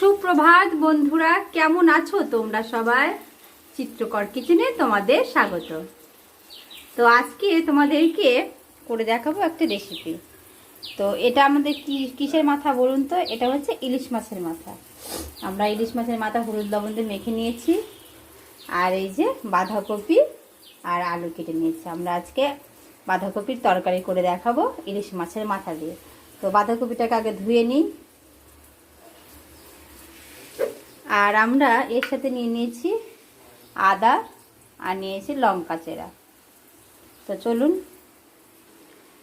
সুপ্রভাত বন্ধুরা, কেমন আছো তোমরা সবাই? চিত্রকর কিচেনে তোমাদের স্বাগত। তো আজকে তোমাদেরকে করে দেখাবো একটা রেসিপি। তো এটা আমাদের কিসের মাথা বলুন তো? এটা হচ্ছে ইলিশ মাছের মাথা। আমরা ইলিশ মাছের মাথা হলুদ লবণ দিয়ে মেখে নিয়েছি, আর এই যে বাঁধাকপি আর আলু কেটে নিয়েছি। আমরা আজকে বাঁধাকপির তরকারি করে দেখাবো ইলিশ মাছের মাথা দিয়ে। তো বাঁধাকপিটাকে আগে ধুয়ে নিই। আর আমরা এর সাথে নিয়ে নিয়েছি আদা আর নিয়েছি লঙ্কা চেরা। তো চলুন,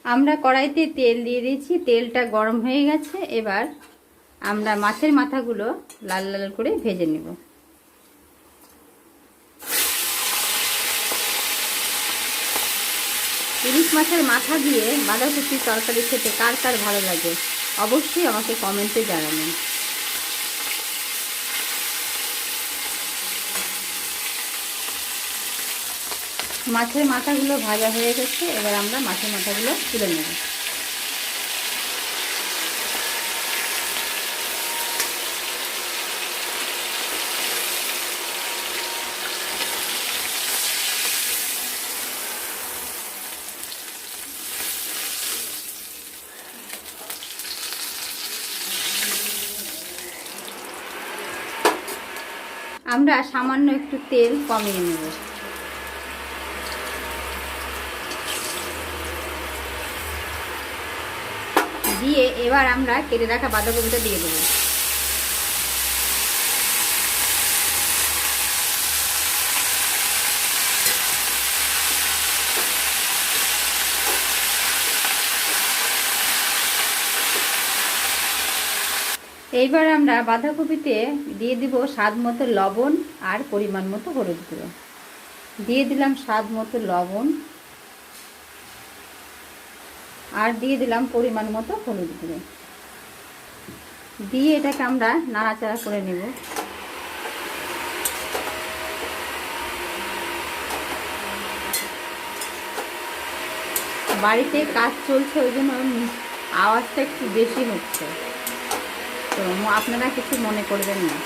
আমরা কড়াইতে তেল দিয়ে দিয়েছি, তেলটা গরম হয়ে গেছে। এবার আমরা মাছের মাথাগুলো লাল লাল করে ভেজে নেব। ইলিশ মাছের মাথা দিয়ে বাঁধাকপির তরকারি খেতে কার কার ভালো লাগে অবশ্যই আমাকে কমেন্টে জানাবেন। মাছের মাথাগুলো ভাজা হয়ে গেছে, এবার আমরা মাছের মাথাগুলো তুলে নেব। আমরা সামান্য একটু তেল কমিয়ে নেব। দিয়ে এবার আমরা কেটে রাখা বাঁধাকপিটা দিয়ে দেবো। এইবার আমরা বাঁধাকপিতে দিয়ে দিব স্বাদ মতো লবণ আর পরিমাণ মতো হলুদ গুঁড়ো। দিয়ে দিলাম স্বাদ মতো লবণ আর দিয়ে দিলাম পরিমাণ মতো হলুদ গুঁড়ো। দিয়ে এটাকে আমরা নাড়াচাড়া করে নেব। বাড়িতে কাজ চলছে, ওই জন্য আওয়াজটা একটু বেশি হচ্ছে, তো আপনারা কিছু মনে করবেন না।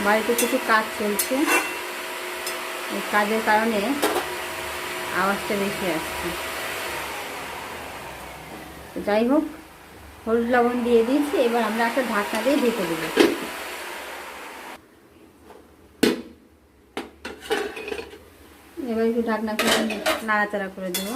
বাড়িতে কিছু কাজ চলছে, এই কাজের কারণে আওয়াজটা বেশি আসছে। তো যাই হোক, হলুদ লবণ দিয়ে দিয়েছি। এবার আমরা একটা ঢাকনা দিয়ে ঢেকে দেব। এবার একটু ঢাকনা করে নাড়াচাড়া করে দেবো।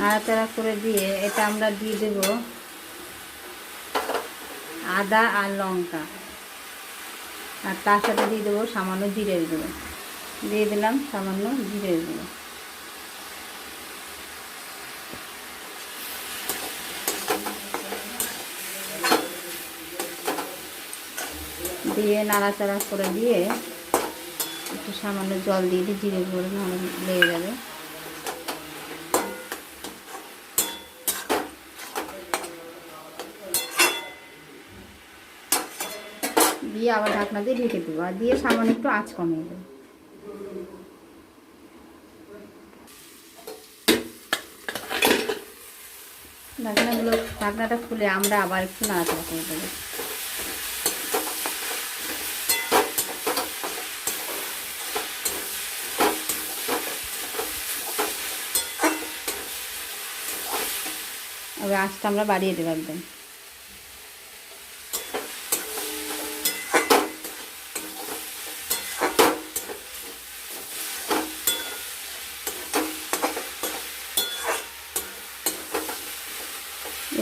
নাড়াচাড়া করে দিয়ে এটা আমরা দিয়ে দেব আদা আর লঙ্কা, আর তার সাথে দিয়ে দেবো সামান্য জিরের গুঁড়ো। দিয়ে দিলাম সামান্য জিরের গুঁড়ো। দিয়ে নাড়াচাড়া করে দিয়ে একটু সামান্য জল দিয়ে দিই, জিরে গুঁড়ো নাহলে লেগে যাবে। দিয়ে আবার ঢাকনা দিয়ে ঢেকে দেবো, আর দিয়ে সামান্য একটু আঁচ কমিয়ে দেবো। ঢাকনাটা খুলে আমরা আবার একটু নাড়াচাড়া করে দেবো। এবার আঁচটা আমরা বাড়িয়ে দেবো একদম।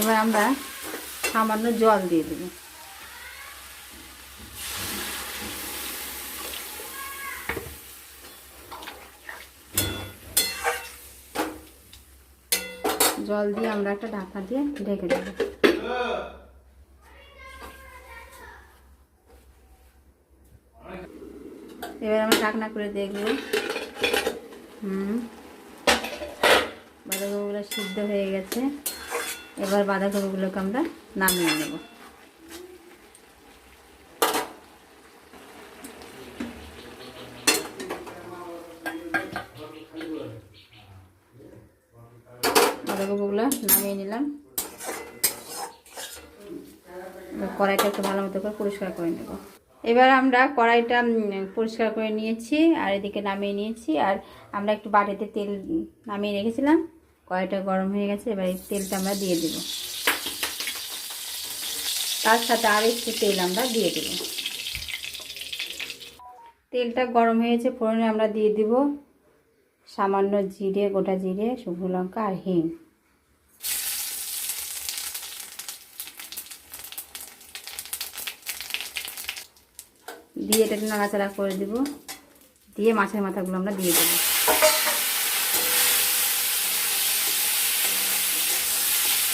এবার আমরা সামান্য জল দিয়ে দেব। জল দিয়ে আমরা একটা ঢাকা দিয়ে ঢেকে দেব। এবার আমরা ঢাকনা করে দেখব। বাঁধাকপিগুলো সিদ্ধ হয়ে গেছে। এবার বাঁধাকপিগুলোকে আমরা নামিয়ে নেব। বাঁধাকপিগুলো নামিয়ে নিলাম। কড়াইটা একটু ভালো মতো করে পরিষ্কার করে নেব। এবার আমরা কড়াইটা পরিষ্কার করে নিয়েছি আর এদিকে নামিয়ে নিয়েছি। আর আমরা একটু বাটিতে তেল নামিয়ে রেখেছিলাম। কড়াইটা গরম হয়ে গেছে, এবার এই তেলটা আমরা দিয়ে দেব। তার সাথে আর একটু তেল আমরা দিয়ে দেব। তেলটা গরম হয়েছে, ফোড়নে আমরা দিয়ে দেব সামান্য জিরে, গোটা জিরে, শুকনো লঙ্কা আর হিং। দিয়ে এটা নাড়াচাড়া করে দেব। দিয়ে মাছের মাথাগুলো আমরা দিয়ে দেব।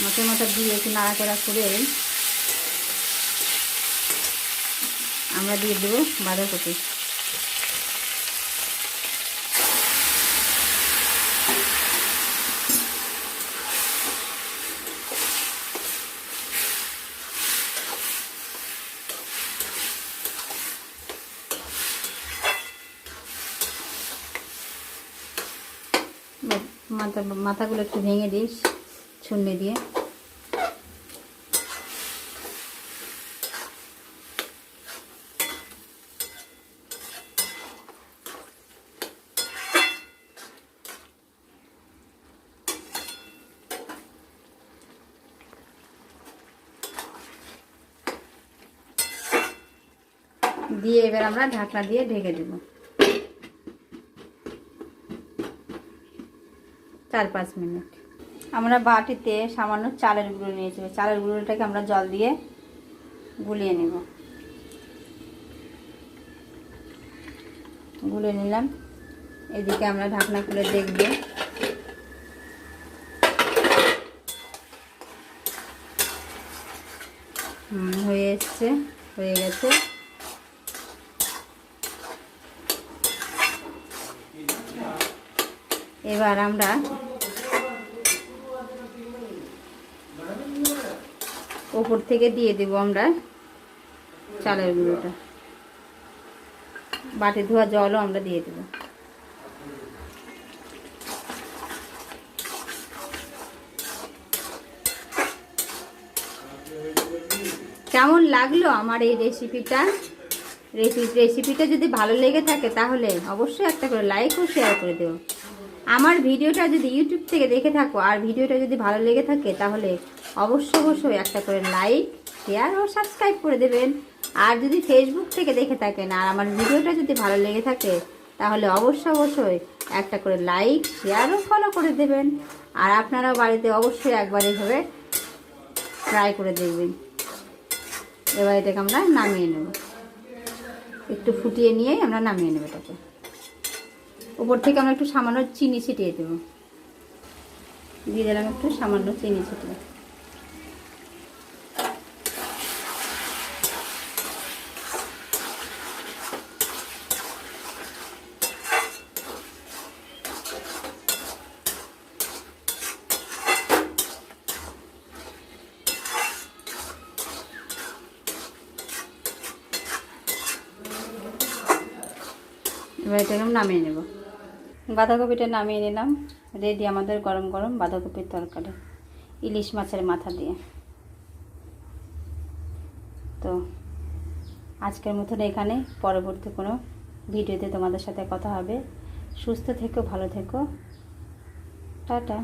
মাছের মাথা দিয়ে একটু নাড়াচাড়া করে আমরা দিয়ে দেবো বাঁধাকপি। মাথাগুলো একটু ভেঙে দিস ছুন্নি দিয়ে। দিয়ে এবার আমরা ঢাকনা দিয়ে ঢেকে দেব 4-5 মিনিট। আমরা বাটিতে সামান্য চালের গুঁড়ো নিয়েছি। চালের গুঁড়োটাকে আমরা জল দিয়ে গুলিয়ে নেব। গুলিয়ে নিলাম। এদিকে আমরা ঢাকনা খুলে দেখব। হয়ে এসছে, হয়ে গেছে। এবার আমরা উপর থেকে দিয়ে দেব আমরা চালের গুঁড়োটা। বাটি ধোয়া জলও আমরা দিয়ে দেব। কেমন লাগলো আমার এই রেসিপিটা যদি ভালো লেগে থাকে তাহলে অবশ্যই একটা করে লাইক ও শেয়ার করে দেবো। আমার ভিডিওটা যদি ইউটিউব থেকে দেখে থাকো আর ভিডিওটা যদি ভালো লেগে থাকে তাহলে অবশ্যই একটা করে লাইক, শেয়ার ও সাবস্ক্রাইব করে দেবেন। আর যদি ফেসবুক থেকে দেখে থাকেন আর আমার ভিডিওটা যদি ভালো লেগে থাকে তাহলে অবশ্যই একটা করে লাইক, শেয়ার ও ফলো করে দেবেন। আর আপনারাও বাড়িতে অবশ্যই একবার এভাবে ট্রাই করে দেখবেন। এবার এটাকে আমরা নামিয়ে নেব। একটু ফুটিয়ে নিয়ে আমরা নামিয়ে নেব এটাকে। উপর থেকে আমরা একটু সামান্য চিনি ছিটিয়ে দেবো। দিয়ে দিলাম একটু সামান্য চিনি ছিটিয়ে। এবার এটাকে নামিয়ে নেব। বাঁধাকপিটা নামিয়ে নিলাম। রেডি আমাদের গরম গরম বাঁধাকপির তরকারি ইলিশ মাছের মাথা দিয়ে। তো আজকের মতন এখানে, পরবর্তী কোনো ভিডিওতে তোমাদের সাথে কথা হবে। সুস্থ থেকো, ভালো থেকো, টাটা।